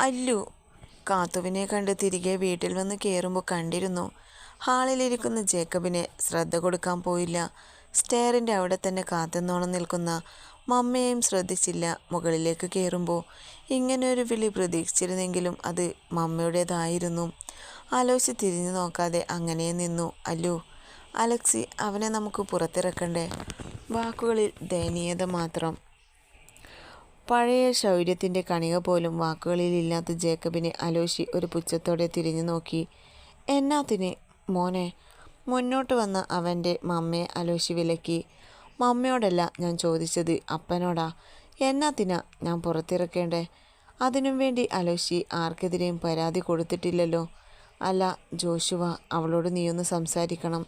അല്ലു കാത്തുവിനെ കണ്ട് തിരികെ വീട്ടിൽ വന്ന് കയറുമ്പോൾ കണ്ടിരുന്നു. ഹാളിലിരിക്കുന്ന ജേക്കബിനെ ശ്രദ്ധ കൊടുക്കാൻ പോയില്ല. സ്റ്റെയറിൻ്റെ അവിടെ തന്നെ കാത്തുനിന്നോണം നിൽക്കുന്ന മമ്മയെയും ശ്രദ്ധിച്ചില്ല. മുകളിലേക്ക് കയറുമ്പോൾ ഇങ്ങനെയൊരു വിളി പ്രതീക്ഷിച്ചിരുന്നെങ്കിലും അത് മമ്മയുടേതായിരുന്നു. ആലോചിച്ച് തിരിഞ്ഞു നോക്കാതെ അങ്ങനെ നിന്നു. അല്ലു, അലക്സി, അവനെ നമുക്ക് പുറത്തിറക്കണ്ടേ? വാക്കുകളിൽ ദയനീയത മാത്രം. പഴയ ശൗര്യത്തിൻ്റെ കണിക പോലും വാക്കുകളിലില്ലാത്ത ജേക്കബിനെ അലോഷി ഒരു പുച്ഛത്തോടെ തിരിഞ്ഞു നോക്കി. എന്നാത്തിന് മോനെ? മുന്നോട്ട് വന്ന അവൻ്റെ മമ്മയെ അലോഷി വിലക്കി. മമ്മയോടല്ല ഞാൻ ചോദിച്ചത്, അപ്പനോടാ. എന്നാത്തിനാ ഞാൻ പുറത്തിറക്കേണ്ടേ? അതിനും വേണ്ടി അലോഷി ആർക്കെതിരെയും പരാതി കൊടുത്തിട്ടില്ലല്ലോ. അല്ല ജോഷുവ, അവളോട് നീയൊന്ന് സംസാരിക്കണം.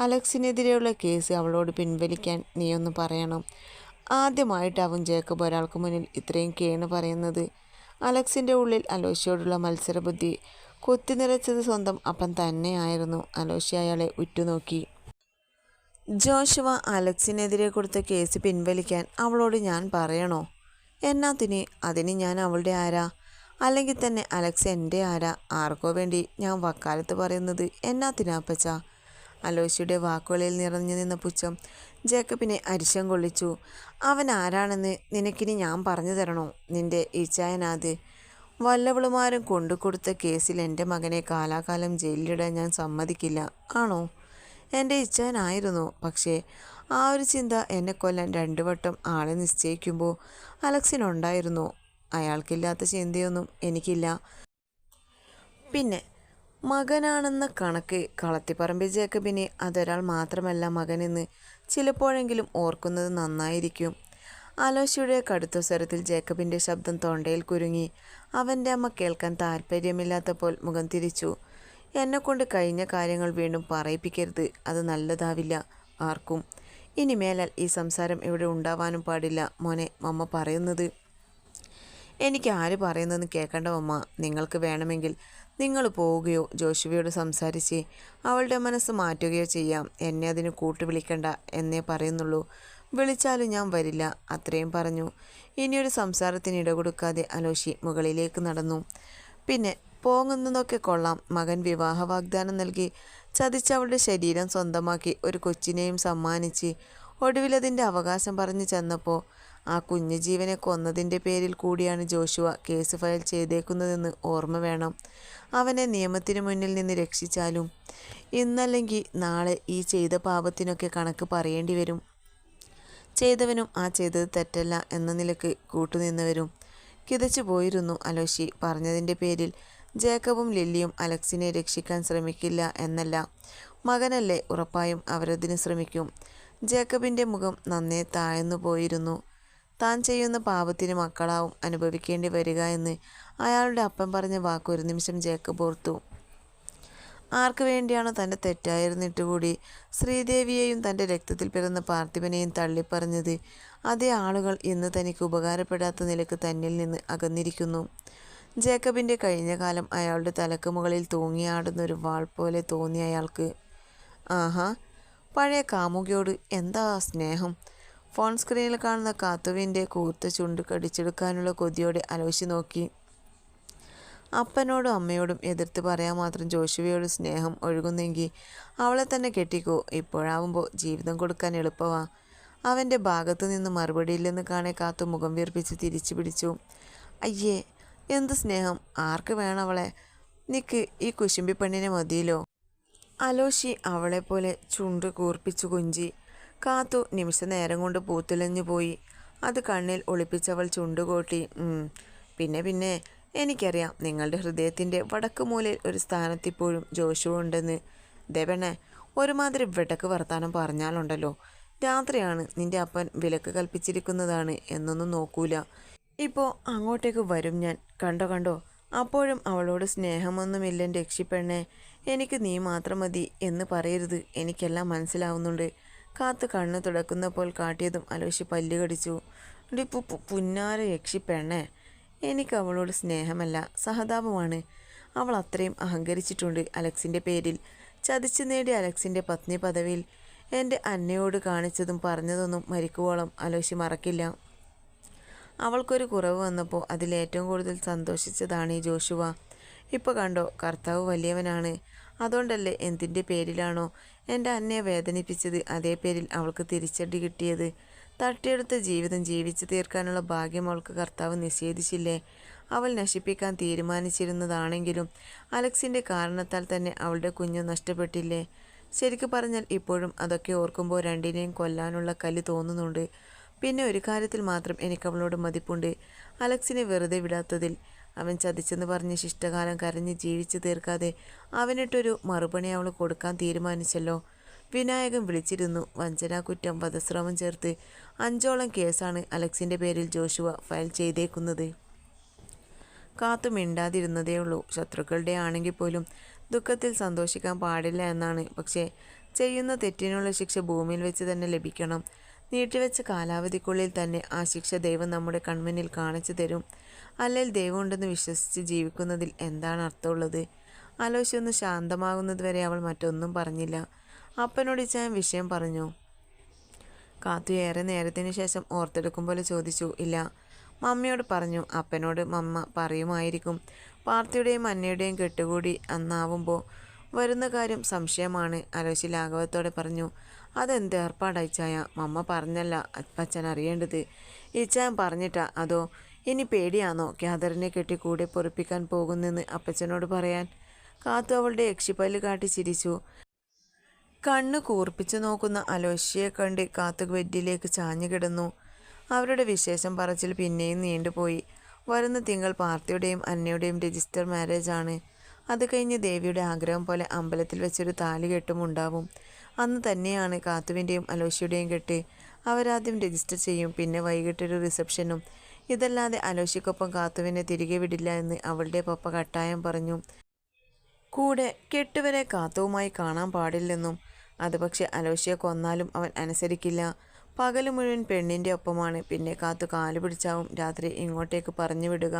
അലക്സിനെതിരെയുള്ള കേസ് അവളോട് പിൻവലിക്കാൻ നീയൊന്ന് പറയണം. ആദ്യമായിട്ടാവും ജേക്കബ് ഒരാൾക്ക് മുന്നിൽ ഇത്രയും കേണ് പറയുന്നത്. അലക്സിൻ്റെ ഉള്ളിൽ അലോഷിയോടുള്ള മത്സരബുദ്ധി കുത്തിനിറച്ചത് സ്വന്തം അപ്പൻ തന്നെയായിരുന്നു. അലോഷി അയാളെ ഉറ്റുനോക്കി. ജോഷുവ, അലക്സിനെതിരെ കൊടുത്ത കേസ് പിൻവലിക്കാൻ അവളോട് ഞാൻ പറയണോ? എന്നാത്തിന്? അതിന് ഞാൻ അവളുടെ ആരാ? അല്ലെങ്കിൽ തന്നെ അലക്സ് എൻ്റെ ആരാ? ആർക്കോ വേണ്ടി ഞാൻ വക്കാലത്ത് പറയുന്നത് എന്നാത്തിനാപ്പച്ച? അലോഷിയുടെ വാക്കുകളിൽ നിറഞ്ഞു നിന്ന പുച്ഛം ജേക്കബിനെ അരിശം കൊള്ളിച്ചു. അവൻ ആരാണെന്ന് നിനക്കിനി ഞാൻ പറഞ്ഞു തരണോ? നിന്റെ ഈച്ചായനാത്. വല്ലവളുമാരും കൊണ്ടുകൊടുത്ത കേസിൽ എൻ്റെ മകനെ കാലാകാലം ജയിലിലിടാൻ ഞാൻ സമ്മതിക്കില്ല. ആണോ? എൻ്റെ ഇച്ഛനായിരുന്നു. പക്ഷേ ആ ഒരു ചിന്ത എന്നെ കൊല്ലാൻ 2 വട്ടം ആളെ നിശ്ചയിക്കുമ്പോൾ അലക്സിനുണ്ടായിരുന്നു. അയാൾക്കില്ലാത്ത ചിന്തയൊന്നും എനിക്കില്ല. പിന്നെ മകനാണെന്ന കണക്ക് കളത്തിപ്പറമ്പിൽ ജേക്കബിനെ അതൊരാൾ മാത്രമല്ല മകനെന്ന് ചിലപ്പോഴെങ്കിലും ഓർക്കുന്നത് നന്നായിരിക്കും. അലോഷിയുടെ കടുത്ത സ്വരത്തിൽ ജേക്കബിൻ്റെ ശബ്ദം തൊണ്ടയിൽ കുരുങ്ങി. അവൻ്റെ അമ്മ കേൾക്കാൻ താല്പര്യമില്ലാത്തപ്പോൾ മുഖം തിരിച്ചു. എന്നെക്കൊണ്ട് കഴിഞ്ഞ കാര്യങ്ങൾ വീണ്ടും പറയിപ്പിക്കരുത്. അത് നല്ലതാവില്ല ആർക്കും. ഇനി മേലാൽ ഈ സംസാരം ഇവിടെ ഉണ്ടാവാനും പാടില്ല. മോനെ, മമ്മ പറയുന്നത് എനിക്ക് ആര് പറയുന്നതെന്ന് കേൾക്കണ്ട മമ്മ. നിങ്ങൾക്ക് വേണമെങ്കിൽ നിങ്ങൾ പോവുകയോ ജോഷുവയോട് സംസാരിച്ച് അവളുടെ മനസ്സ് മാറ്റുകയോ ചെയ്യാം. എന്നെ അതിന് കൂട്ടുവിളിക്കണ്ട എന്നേ പറയുന്നുള്ളൂ. വിളിച്ചാലും ഞാൻ വരില്ല. അത്രയും പറഞ്ഞു. ഇനിയൊരു സംസാരത്തിന് ഇടകൊടുക്കാതെ അലോഷി മുകളിലേക്ക് നടന്നു. പിന്നെ പോങ്ങുന്നതൊക്കെ കൊള്ളാം. മകൻ വിവാഹ വാഗ്ദാനം നൽകി ചതിച്ച് അവളുടെ ശരീരം സ്വന്തമാക്കി ഒരു കൊച്ചിനെയും സമ്മാനിച്ച് ഒടുവിലതിൻ്റെ അവകാശം പറഞ്ഞു ചെന്നപ്പോൾ ആ കുഞ്ഞു ജീവനെ കൊന്നതിൻ്റെ പേരിൽ കൂടിയാണ് ജോഷുവ കേസ് ഫയൽ ചെയ്തേക്കുന്നതെന്ന് ഓർമ്മ വേണം. അവനെ നിയമത്തിന് മുന്നിൽ നിന്ന് രക്ഷിച്ചാലും ഇന്നല്ലെങ്കിൽ നാളെ ഈ ചെയ്ത പാപത്തിനൊക്കെ കണക്ക് പറയേണ്ടി വരും. ചെയ്തവനും ആ ചെയ്തത് തെറ്റല്ല എന്ന നിലക്ക് കൂട്ടുനിന്നവരും. കിതച്ചു പോയിരുന്നു അലോഷി. പറഞ്ഞതിൻ്റെ പേരിൽ ജേക്കബും ലില്ലിയും അലക്സിനെ രക്ഷിക്കാൻ ശ്രമിക്കില്ല എന്നല്ല. മകനല്ലേ, ഉറപ്പായും അവരതിന് ശ്രമിക്കും. ജേക്കബിൻ്റെ മുഖം നന്നേ താഴ്ന്നു പോയിരുന്നു. താൻ ചെയ്യുന്ന പാപത്തിന് മക്കളാവും അനുഭവിക്കേണ്ടി വരിക എന്ന് അയാളുടെ അപ്പൻ പറഞ്ഞ വാക്ക് ഒരു നിമിഷം ജേക്കബ് ഓർത്തു. ആർക്ക് വേണ്ടിയാണോ തൻ്റെ തെറ്റായിരുന്നിട്ട് കൂടി ശ്രീദേവിയെയും തൻ്റെ രക്തത്തിൽ പിറന്ന പാർത്ഥിവനെയും തള്ളിപ്പറഞ്ഞത്, അതേ ആളുകൾ ഇന്ന് തനിക്ക് ഉപകാരപ്പെടാത്ത നിലക്ക് തന്നിൽ നിന്ന് അകന്നിരിക്കുന്നു. ജേക്കബിൻ്റെ കഴിഞ്ഞ കാലം അയാളുടെ തലക്ക് മുകളിൽ തൂങ്ങിയാടുന്ന ഒരു വാൾ പോലെ തോന്നി അയാൾക്ക്. ആഹാ, പഴയ കാമുകിയോട് എന്താ സ്നേഹം! ഫോൺ സ്ക്രീനിൽ കാണുന്ന കാത്തുവിൻ്റെ കൂർത്ത ചുണ്ട് കടിച്ചെടുക്കാനുള്ള കൊതിയോടെ അലോഷി നോക്കി. അപ്പനോടും അമ്മയോടും എതിർത്ത് പറയാൻ മാത്രം ജോഷുവയോട് സ്നേഹം ഒഴുകുന്നെങ്കിൽ അവളെ തന്നെ കെട്ടിക്കോ. ഇപ്പോഴാവുമ്പോൾ ജീവിതം കൊടുക്കാൻ എളുപ്പമാ. അവൻ്റെ ഭാഗത്തു നിന്ന് മറുപടിയില്ലെന്ന് കാണെ കാത്തു മുഖം വീർപ്പിച്ച് തിരിച്ചു പിടിച്ചു. അയ്യേ, എന്ത് സ്നേഹം! ആർക്ക് വേണം അവളെ? നിക്ക്, ഈ കുശുമ്പി പെണ്ണിനെ മതിയല്ലോ. അലോഷി അവളെപ്പോലെ ചുണ്ട് കൂർപ്പിച്ചു കൊഞ്ചി. കാത്തു നിമിഷ നേരം കൊണ്ട് പൂത്തുലഞ്ഞു പോയി. അത് കണ്ണിൽ ഒളിപ്പിച്ചവൾ ചുണ്ടുകോട്ടി. പിന്നെ എനിക്കറിയാം, നിങ്ങളുടെ ഹൃദയത്തിൻ്റെ വടക്ക് മൂലയിൽ ഒരു സ്ഥാനത്തിപ്പോഴും ജോഷു ഉണ്ടെന്ന്. ദേവണ്ണേ, ഒരുമാതിരി വെടക്ക് വർത്താനം പറഞ്ഞാലുണ്ടല്ലോ. രാത്രിയാണ്, നിന്റെ അപ്പൻ വിലക്ക് കൽപ്പിച്ചിരിക്കുന്നതാണ് എന്നൊന്നും നോക്കൂല. ഇപ്പോൾ അങ്ങോട്ടേക്ക് വരും ഞാൻ. കണ്ടോ, അപ്പോഴും അവളോട് സ്നേഹമൊന്നുമില്ലെൻ്റെ രക്ഷിപ്പെണ്ണേ. എനിക്ക് നീ മാത്രം മതി എന്ന് പറയരുത്. എനിക്കെല്ലാം മനസ്സിലാവുന്നുണ്ട്. കാത്ത് കണ്ണ് തുടക്കുന്നപ്പോൾ കാട്ടിയതും അലോഷി പല്ല് കടിച്ചു. പുന്നാര രക്ഷിപ്പെണ്ണേ, എനിക്ക് അവളോട് സ്നേഹമല്ല, സഹതാപമാണ്. അവൾ അത്രയും അഹങ്കരിച്ചിട്ടുണ്ട് അലക്സിൻ്റെ പേരിൽ. ചതിച്ചു നേടിയ അലക്സിൻ്റെ പത്നി പദവിയിൽ എൻ്റെ അന്നയോട് കാണിച്ചതും പറഞ്ഞതൊന്നും മരിക്കുവോളം അലോഷി മറക്കില്ല. അവൾക്കൊരു കുറവ് വന്നപ്പോൾ അതിലേറ്റവും കൂടുതൽ സന്തോഷിച്ചതാണ് ഈ ജോഷുവ. ഇപ്പോൾ കണ്ടോ, കർത്താവ് വലിയവനാണ്. അതുകൊണ്ടല്ലേ എന്തിൻ്റെ പേരിലാണോ എൻ്റെ അന്നയെ വേദനിപ്പിച്ചത്, അതേ പേരിൽ അവൾക്ക് തിരിച്ചടി കിട്ടിയത്. തട്ടിയെടുത്ത ജീവിതം ജീവിച്ചു തീർക്കാനുള്ള ഭാഗ്യം അവൾക്ക് കർത്താവ് നിഷേധിച്ചില്ലേ. അവൾ നശിപ്പിക്കാൻ തീരുമാനിച്ചിരുന്നതാണെങ്കിലും അലക്സിൻ്റെ കാരണത്താൽ തന്നെ അവളുടെ കുഞ്ഞു നഷ്ടപ്പെട്ടില്ലേ. ശരിക്കു പറഞ്ഞാൽ ഇപ്പോഴും അതൊക്കെ ഓർക്കുമ്പോൾ രണ്ടിനെയും കൊല്ലാനുള്ള കലി തോന്നുന്നുണ്ട്. പിന്നെ ഒരു കാര്യത്തിൽ മാത്രം എനിക്ക് അവളോട് മതിപ്പുണ്ട്, അലക്സിനെ വെറുതെ വിടാത്തതിൽ. അവൻ ചതിച്ചെന്ന് പറഞ്ഞ് ശിഷ്ടകാലം കരഞ്ഞ് ജീവിച്ചു തീർക്കാതെ അവനിട്ടൊരു മറുപണി അവൾ കൊടുക്കാൻ തീരുമാനിച്ചല്ലോ. വിനായകൻ വിളിച്ചിരുന്നു. വഞ്ചനാക്കുറ്റം, വധശ്രമം ചേർത്ത് 5ഓളം കേസാണ് അലക്സിൻ്റെ പേരിൽ ജോഷുവ ഫയൽ ചെയ്തേക്കുന്നത്. കാത്തു മിണ്ടാതിരുന്നതേയുള്ളൂ. ശത്രുക്കളുടെ ആണെങ്കിൽ പോലും ദുഃഖത്തിൽ സന്തോഷിക്കാൻ പാടില്ല എന്നാണ്. പക്ഷേ ചെയ്യുന്ന തെറ്റിനുള്ള ശിക്ഷ ഭൂമിയിൽ വെച്ച് തന്നെ ലഭിക്കണം. നീട്ടിവെച്ച കാലാവധിക്കുള്ളിൽ തന്നെ ആ ശിക്ഷ ദൈവം നമ്മുടെ കൺമുന്നിൽ കാണിച്ചു തരും. അല്ലെങ്കിൽ ദൈവമുണ്ടെന്ന് വിശ്വസിച്ച് ജീവിക്കുന്നതിൽ എന്താണ് അർത്ഥമുള്ളത്? ആലോചിച്ചൊന്ന് ശാന്തമാകുന്നതുവരെ അവൾ മറ്റൊന്നും പറഞ്ഞില്ല. അപ്പനോട് ഇച്ചായൻ വിഷയം പറഞ്ഞു. കാത്തു ഏറെ നേരത്തിന് ശേഷം ഓർത്തെടുക്കും പോലെ ചോദിച്ചു. ഇല്ല, മമ്മിയോട് പറഞ്ഞു. അപ്പനോട് മമ്മ പറയുമായിരിക്കും. പാർത്തിയുടെയും അന്നയുടെയും കെട്ടുകൂടി അന്നാവുമ്പോൾ വരുന്ന കാര്യം സംശയമാണ്. അലോശി ലാഘവത്തോടെ പറഞ്ഞു. അതെന്ത് ഏർപ്പാടായി ചായ? മമ്മ പറഞ്ഞല്ല അപ്പച്ചൻ അറിയേണ്ടത്. ഇച്ചായൻ പറഞ്ഞിട്ടാ? അതോ ഇനി പേടിയാണോ ക്യാദറിനെ കെട്ടി കൂടെ പൊറിപ്പിക്കാൻ പോകുന്നെന്ന് അപ്പച്ചനോട് പറയാൻ? കാത്തു അവളുടെ യക്ഷിപ്പല്ല് കാട്ടി ചിരിച്ചു. കണ്ണ് കൂർപ്പിച്ചു നോക്കുന്ന അലോഷ്യയെ കണ്ട് കാത്തു ബെഡിലേക്ക് ചാഞ്ഞു കിടന്നു. അവരുടെ വിശേഷം പറച്ചിൽ പിന്നെയും നീണ്ടുപോയി. വരുന്ന തിങ്കൾ പാർത്തിയുടെയും അന്നയുടെയും രജിസ്റ്റർ മാരേജ് ആണ്. അത് കഴിഞ്ഞ് ദേവിയുടെ ആഗ്രഹം പോലെ അമ്പലത്തിൽ വെച്ചൊരു താലികെട്ടും ഉണ്ടാവും. അന്ന് തന്നെയാണ് കാത്തുവിൻ്റെയും അലോഷ്യയുടെയും കെട്ട്. അവരാദ്യം രജിസ്റ്റർ ചെയ്യും, പിന്നെ വൈകിട്ടൊരു റിസപ്ഷനും. ഇതല്ലാതെ അലോഷ്യക്കൊപ്പം കാത്തുവിനെ തിരികെ വിടില്ല എന്ന് അവളുടെ പപ്പ കട്ടായം പറഞ്ഞു. കൂടെ കെട്ടുവരെ കാത്തുവുമായി കാണാൻ പാടില്ലെന്നും. അത് പക്ഷെ അലോഷ്യയെ കൊന്നാലും അവൻ അനുസരിക്കില്ല. പകല് മുഴുവൻ പെണ്ണിൻ്റെ ഒപ്പമാണ്. പിന്നെ കാത്തു കാലു പിടിച്ചാവും രാത്രി ഇങ്ങോട്ടേക്ക് പറഞ്ഞു വിടുക.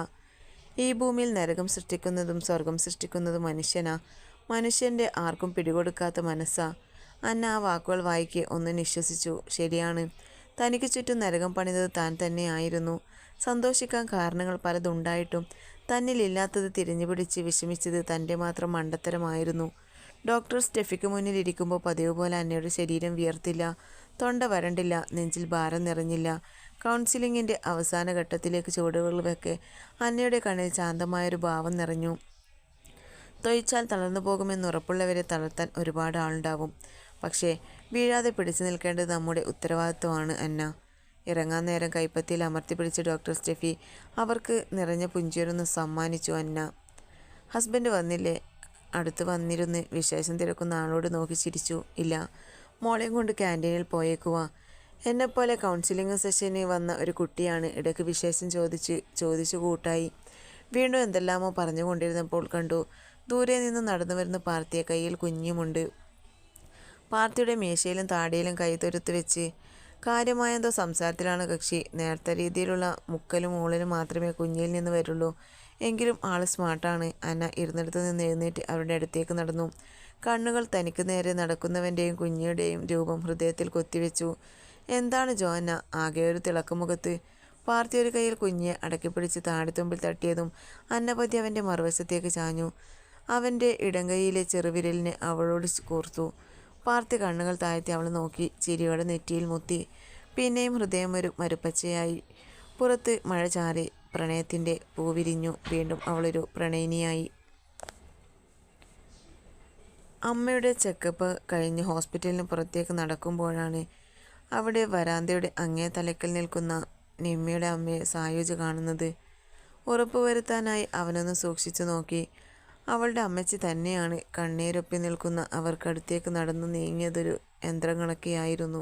ഈ ഭൂമിയിൽ നരകം സൃഷ്ടിക്കുന്നതും സ്വർഗം സൃഷ്ടിക്കുന്നതും മനുഷ്യനാ. മനുഷ്യൻ്റെ ആർക്കും പിടികൊടുക്കാത്ത മനസ്സാ. അന്ന ആ വാക്കുകൾ വായിക്കെ ഒന്ന് നിശ്വസിച്ചു. ശരിയാണ്, തനിക്ക് ചുറ്റും നരകം പണിതത് താൻ തന്നെയായിരുന്നു. സന്തോഷിക്കാൻ കാരണങ്ങൾ പലതുണ്ടായിട്ടും തന്നിലില്ലാത്തത് തിരഞ്ഞുപിടിച്ച് വിഷമിച്ചത് തൻ്റെ മാത്രം മണ്ടത്തരമായിരുന്നു. ഡോക്ടർ സ്റ്റെഫിക്ക് മുന്നിൽ ഇരിക്കുമ്പോൾ പതിവ് പോലെ അന്നയുടെ ശരീരം വിയർത്തില്ല, തൊണ്ട വരണ്ടില്ല, നെഞ്ചിൽ ഭാരം നിറഞ്ഞില്ല. കൗൺസിലിങ്ങിൻ്റെ അവസാന ഘട്ടത്തിലേക്ക് ചുവടുകൾ വെക്കെ അന്നയുടെ കണ്ണിൽ ശാന്തമായൊരു ഭാവം നിറഞ്ഞു. തൊഴിച്ചാൽ തളർന്നു പോകുമെന്നുറപ്പുള്ളവരെ തളർത്താൻ ഒരുപാട് ആളുണ്ടാവും. പക്ഷേ വീഴാതെ പിടിച്ചു നിൽക്കേണ്ടത് നമ്മുടെ ഉത്തരവാദിത്വമാണ് അന്ന. ഇറങ്ങാൻ നേരം കൈപ്പത്തിയിൽ അമർത്തി പിടിച്ച് ഡോക്ടർ സ്റ്റെഫി അവർക്ക് നിറഞ്ഞ പുഞ്ചിയൊന്ന് സമ്മാനിച്ചു. അന്ന ഹസ്ബൻഡ് വന്നില്ലേ? അടുത്ത് വന്നിരുന്ന് വിശേഷം തിരക്കുന്ന ആളോട് നോക്കി ചിരിച്ചു. ഇല്ല, മോളെയും കൊണ്ട് ക്യാൻറ്റീനിൽ പോയേക്കുവാ. എന്നെപ്പോലെ കൗൺസിലിംഗ് സെഷന് വന്ന ഒരു കുട്ടിയാണ്. ഇടയ്ക്ക് വിശേഷം ചോദിച്ചു കൂട്ടായി. വീണ്ടും എന്തെല്ലാമോ പറഞ്ഞുകൊണ്ടിരുന്നപ്പോൾ കണ്ടു ദൂരെ നിന്ന് നടന്നു വരുന്ന പാർത്തിയെ. കയ്യിൽ കുഞ്ഞുമുണ്ട്. പാർത്തിയുടെ മീശയിലും താടിയിലും കൈ തൊരുത്ത് വെച്ച് കാര്യമായെന്തോ സംസാരത്തിലാണ് കക്ഷി. നേരത്തെ രീതിയിലുള്ള മുക്കലും മൂളലും മാത്രമേ കുഞ്ഞിൽ നിന്ന് വരുള്ളൂ. എങ്കിലും ആൾ സ്മാർട്ടാണ്. അന്ന ഇരുന്നിടത്ത് നിന്ന് എഴുന്നേറ്റ് അവരുടെ അടുത്തേക്ക് നടന്നു. കണ്ണുകൾ തനിക്ക് നേരെ നടക്കുന്നവൻ്റെയും കുഞ്ഞിയുടെയും രൂപം ഹൃദയത്തിൽ കൊത്തിവെച്ചു. എന്താണ് ജോന്ന? ആകെ ഒരു തിളക്കമുഖത്ത്. പാർത്തി ഒരു കയ്യിൽ കുഞ്ഞിയെ അടക്കിപ്പിടിച്ച് താടിത്തുമ്പിൽ തട്ടിയതും അന്നപതി അവൻ്റെ മറുവശത്തേക്ക് ചാഞ്ഞു. അവൻ്റെ ഇടങ്കൈയിലെ ചെറുവിരലിനെ അവളോട് കൂർത്തു. പാർത്തി കണ്ണുകൾ താഴ്ത്തി അവൾ നോക്കി. ചിരിയോടെ നെറ്റിയിൽ മുത്തി. പിന്നെയും ഹൃദയം ഒരു മരുപ്പച്ചയായി. പുറത്ത് മഴ ചാറി. പ്രണയത്തിൻ്റെ പൂവിരിഞ്ഞു. വീണ്ടും അവളൊരു പ്രണയിനിയായി. അമ്മയുടെ ചെക്കപ്പ് കഴിഞ്ഞ് ഹോസ്പിറ്റലിന് പുറത്തേക്ക് നടക്കുമ്പോഴാണ് അവിടെ വരാന്തയുടെ അങ്ങേ തലയ്ക്കൽ നിൽക്കുന്ന നിമ്മിയുടെ അമ്മയെ സായുജ് കാണുന്നത്. ഉറപ്പുവരുത്താനായി അവനൊന്ന് സൂക്ഷിച്ചു നോക്കി. അവളുടെ അമ്മച്ചി തന്നെയാണ്. കണ്ണീരൊപ്പി നിൽക്കുന്ന അവർക്കടുത്തേക്ക് നടന്നു നീങ്ങിയതൊരു യന്ത്രം കണക്കെയായിരുന്നു.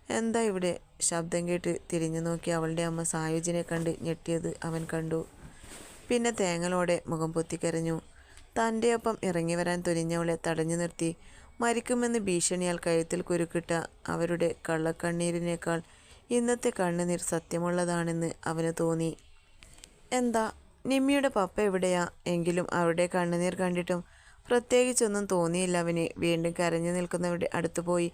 എന്താ ഇവിടെ? ശബ്ദം കേട്ട് തിരിഞ്ഞു നോക്കി അവളുടെ അമ്മ സായുജിനെ കണ്ട് ഞെട്ടിയത് അവൻ കണ്ടു. പിന്നെ തേങ്ങലോടെ മുഖം പൊത്തിക്കരഞ്ഞു. തൻ്റെ ഒപ്പം ഇറങ്ങി വരാൻ തുനിഞ്ഞവളെ തടഞ്ഞു നിർത്തി. മരിക്കുമെന്ന് ഭീഷണിയാൽ കഴുത്തിൽ കുരുക്കിട്ട അവരുടെ കള്ളക്കണ്ണീരിനേക്കാൾ ഇന്നത്തെ കണ്ണുനീർ സത്യമുള്ളതാണെന്ന് അവന് തോന്നി. എന്താ, നിമ്മിയുടെ പപ്പ എവിടെയാ? എങ്കിലും അവരുടെ കണ്ണുനീർ കണ്ടിട്ടും പ്രത്യേകിച്ചൊന്നും തോന്നിയില്ല അവന്. വീണ്ടും കരഞ്ഞു നിൽക്കുന്നവരുടെ അടുത്തുപോയി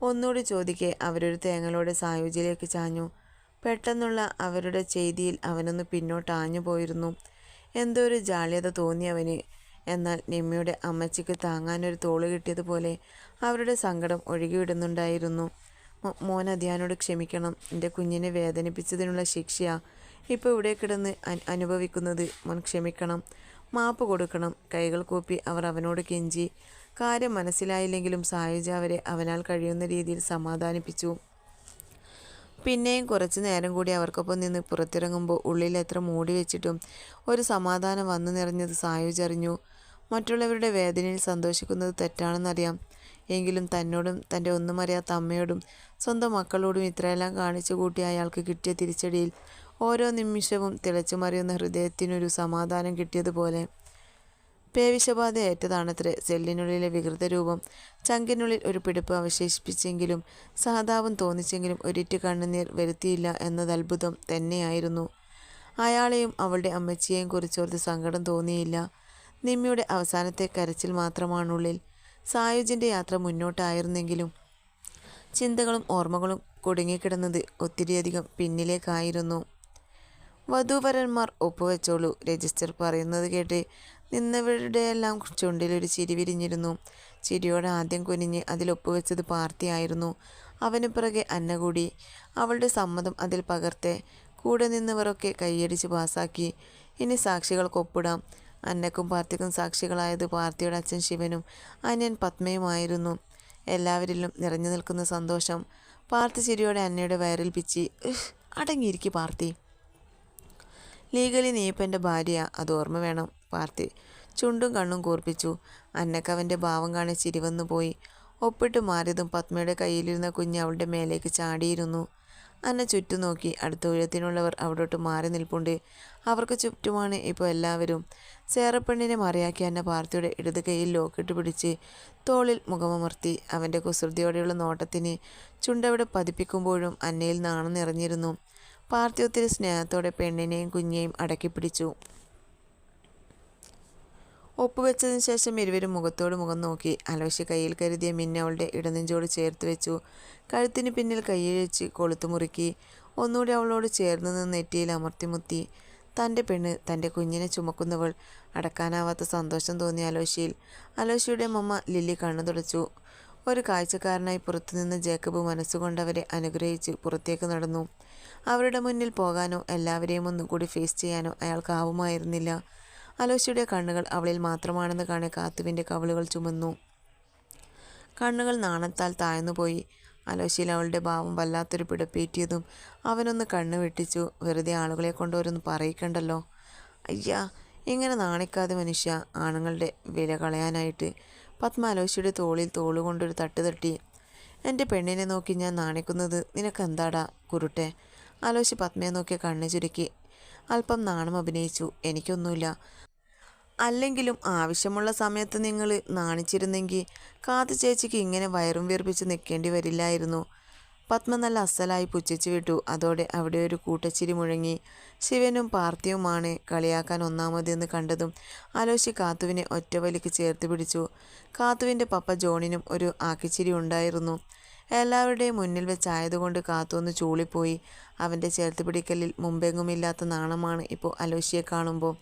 ഒന്നുകൂടി ചോദിക്കെ അവരൊരു തേങ്ങലോടെ സായുജിലേക്ക് ചാഞ്ഞു. പെട്ടെന്നുള്ള അവരുടെ ചെയ്തിയിൽ അവനൊന്ന് പിന്നോട്ട് ആഞ്ഞു പോയിരുന്നു. എന്തോ ഒരു ജാള്യത തോന്നി അവന്. എന്നാൽ നിമ്മിയുടെ അമ്മച്ചിക്ക് താങ്ങാനൊരു തോള് കിട്ടിയതുപോലെ അവരുടെ സങ്കടം ഒഴുകിവിടുന്നുണ്ടായിരുന്നു. മോൻ അതിയാനോട് ക്ഷമിക്കണം. എൻ്റെ കുഞ്ഞിനെ വേദനിപ്പിച്ചതിനുള്ള ശിക്ഷയാ ഇപ്പോൾ ഇവിടെ കിടന്ന് അനുഭവിക്കുന്നത്. മോൻ ക്ഷമിക്കണം, മാപ്പ് കൊടുക്കണം. കൈകൾ കൂപ്പി അവർ അവനോട് കെഞ്ചി. കാര്യം മനസ്സിലായില്ലെങ്കിലും സായുജ അവരെ അവനാൽ കഴിയുന്ന രീതിയിൽ സമാധാനിപ്പിച്ചു. പിന്നെയും കുറച്ചു നേരം കൂടി അവർക്കൊപ്പം നിന്ന് പുറത്തിറങ്ങുമ്പോൾ ഉള്ളിൽ എത്ര മൂടി വെച്ചിട്ടും ഒരു സമാധാനം വന്നു നിറഞ്ഞത് സായുജ അറിഞ്ഞു. മറ്റുള്ളവരുടെ വേദനയിൽ സന്തോഷിക്കുന്നത് തെറ്റാണെന്നറിയാം. എങ്കിലും തന്നോടും തൻ്റെ ഒന്നും അറിയാത്ത അമ്മയോടും സ്വന്തം മക്കളോടും ഇത്രയെല്ലാം കാണിച്ചു കൂട്ടിയ അയാൾക്ക് കിട്ടിയ തിരിച്ചടിയിൽ ഓരോ നിമിഷവും തിളച്ചുമറിയുന്ന ഹൃദയത്തിനൊരു സമാധാനം കിട്ടിയതുപോലെ. പേവിഷബാധ ഏറ്റതാണത്രേ സെല്ലിനുള്ളിലെ വികൃത രൂപം. ചങ്കിനുള്ളിൽ ഒരു പിടിപ്പ് അവശേഷിപ്പിച്ചെങ്കിലും സഹതാപം തോന്നിച്ചെങ്കിലും ഒരിറ്റ് കണ്ണുനീർ വരുത്തിയില്ല എന്നത് അത്ഭുതം തന്നെയായിരുന്നു. അയാളെയും അവളുടെ അമ്മച്ചിയെയും കുറിച്ചോർത്ത് സങ്കടം തോന്നിയില്ല. നിമ്മിയുടെ അവസാനത്തെ കരച്ചിൽ മാത്രമാണുള്ളിൽ. സായുജിൻ്റെ യാത്ര മുന്നോട്ടായിരുന്നെങ്കിലും ചിന്തകളും ഓർമ്മകളും കുടുങ്ങിക്കിടന്നത് ഒത്തിരിയധികം പിന്നിലേക്കായിരുന്നു. വധൂവരന്മാർ ഒപ്പുവെച്ചോളൂ. രജിസ്റ്റർ പറയുന്നത് കേട്ട് നിന്നവരുടെയെല്ലാം ചുണ്ടിലൊരു ചിരി വിരിഞ്ഞിരുന്നു. ചിരിയോടെ ആദ്യം കുനിഞ്ഞ് അതിൽ ഒപ്പുവെച്ചത് പാർത്തിയായിരുന്നു. അവന് പിറകെ അന്ന കൂടി. അവളുടെ സമ്മതം അതിൽ പകർത്തെ കൂടെ നിന്നവരൊക്കെ കൈയടിച്ച് പാസാക്കി. ഇനി സാക്ഷികൾക്കൊപ്പിടാം. അന്നക്കും പാർത്തിക്കും സാക്ഷികളായത് പാർത്തിയുടെ അച്ഛൻ ശിവനും അനിയൻ പത്മയുമായിരുന്നു. എല്ലാവരിലും നിറഞ്ഞു നിൽക്കുന്ന സന്തോഷം പാർത്തി ചിരിയോടെ അന്നയുടെ വയറിൽ പിച്ചി. അടങ്ങിയിരിക്കും പാർത്തി. ലീഗലി നീ ഇപ്പം എൻ്റെ ഭാര്യയാ, അത് ഓർമ്മ വേണം. പാർത്തി ചുണ്ടും കണ്ണും കൂർപ്പിച്ചു. അന്നക്കവൻ്റെ ഭാവം കാണി ചിരിവന്നു പോയി. ഒപ്പിട്ട് മാറിയതും പത്മയുടെ കയ്യിലിരുന്ന കുഞ്ഞ് അവളുടെ മേലേക്ക് ചാടിയിരുന്നു. അന്ന ചുറ്റും നോക്കി. അടുത്ത ഉയരത്തിനുള്ളവർ അവിടോട്ട് മാറി നിൽപ്പുണ്ട്. അവർക്ക് ചുറ്റുമാണ് ഇപ്പോൾ എല്ലാവരും. സേറപ്പെണ്ണിനെ മറിയാക്കി അന്ന പാർത്തിയുടെ ഇടത് കൈയിൽ ലോക്കിട്ട് പിടിച്ച് തോളിൽ മുഖമമർത്തി. അവൻ്റെ കുസൃതിയോടെയുള്ള നോട്ടത്തിന് ചുണ്ടവിടെ പതിപ്പിക്കുമ്പോഴും അന്നയിൽ നാണം നിറഞ്ഞിരുന്നു. പാർത്തി ഒത്തിരി സ്നേഹത്തോടെ പെണ്ണിനെയും കുഞ്ഞിനെയും അടക്കി പിടിച്ചു. ഒപ്പുവെച്ചതിന് ശേഷം ഇരുവരും മുഖത്തോട് മുഖം നോക്കി. അലോഷി കയ്യിൽ കരുതിയ മിന്ന അവളുടെ ഇടനെഞ്ചോട് ചേർത്ത് വെച്ചു. കഴുത്തിന് പിന്നിൽ കൈയിഴച്ച് കൊളുത്തു മുറുക്കി. ഒന്നുകൂടി അവളോട് ചേർന്ന് നിന്ന് നെറ്റിയിൽ അമർത്തിമുത്തി. തൻ്റെ പെണ്ണ്, തൻ്റെ കുഞ്ഞിനെ ചുമക്കുന്നവൾ. അടക്കാനാവാത്ത സന്തോഷം തോന്നി അലോഷിയിൽ. അലോഷിയുടെ മമ്മ ലില്ലി കണ്ണു തുടച്ചു. ഒരു കാഴ്ചക്കാരനായി പുറത്തുനിന്ന് ജേക്കബ് മനസ്സുകൊണ്ടവരെ അനുഗ്രഹിച്ച് പുറത്തേക്ക് നടന്നു. അവരുടെ മുന്നിൽ പോകാനോ എല്ലാവരെയും ഒന്നുകൂടി ഫേസ് ചെയ്യാനോ അയാൾക്കാവുമായിരുന്നില്ല. അലോഷിയുടെ കണ്ണുകൾ അവളിൽ മാത്രമാണെന്ന് കാണെ കാത്തുവിൻ്റെ കവിളുകൾ ചുമന്നു. കണ്ണുകൾ നാണത്താൽ താഴ്ന്നുപോയി. അലോഷിയിൽ അവളുടെ ഭാവം വല്ലാത്തൊരു പിടപ്പേറ്റിയതും അവനൊന്ന് കണ്ണു വെട്ടിച്ചു. വെറുതെ ആളുകളെ കൊണ്ടോരൊന്ന് പറയിക്കണ്ടല്ലോ. അയ്യാ, ഇങ്ങനെ നാണിക്കാതെ മനുഷ്യ, ആണുങ്ങളുടെ വില കളയാനായിട്ട്. പത്മ അലോഷിയുടെ തോളിൽ തോളുകൊണ്ടൊരു തട്ട് തട്ടി. എൻ്റെ പെണ്ണിനെ നോക്കി ഞാൻ നാണിക്കുന്നത് നിനക്കെന്താടാ കുരുട്ടെ? അലോഷി പത്മയെ നോക്കി കണ്ണു ചുരുക്കി അല്പം നാണം അഭിനയിച്ചു. എനിക്കൊന്നുമില്ല. അല്ലെങ്കിലും ആവശ്യമുള്ള സമയത്ത് നിങ്ങൾ നാണിച്ചിരുന്നെങ്കിൽ കാത്തു ചേച്ചിക്ക് ഇങ്ങനെ വയറും വീർപ്പിച്ച് നിൽക്കേണ്ടി വരില്ലായിരുന്നു. പത്മ നല്ല അസലായി പുച്ഛിച്ചു വിട്ടു. അതോടെ അവിടെ ഒരു കൂട്ടച്ചിരി മുഴങ്ങി. ശിവനും പാർത്ഥിയുമാണ് കളിയാക്കാൻ ഒന്നാമതെന്ന് കണ്ടതും അലോഷി കാത്തുവിനെ ഒറ്റവലിക്ക് ചേർത്ത് പിടിച്ചു. കാത്തുവിൻ്റെ പപ്പ ജോണിനും ഒരു ആക്കിച്ചിരി ഉണ്ടായിരുന്നു. എല്ലാവരുടെയും മുന്നിൽ വെച്ചായതുകൊണ്ട് കാത്തു ഒന്ന് ചൂളിപ്പോയി. അവൻ്റെ ചേർത്ത് പിടിക്കലിൽ മുമ്പെങ്ങുമില്ലാത്ത നാണമാണ് ഇപ്പോൾ അലോഷിയെ കാണുമ്പോൾ.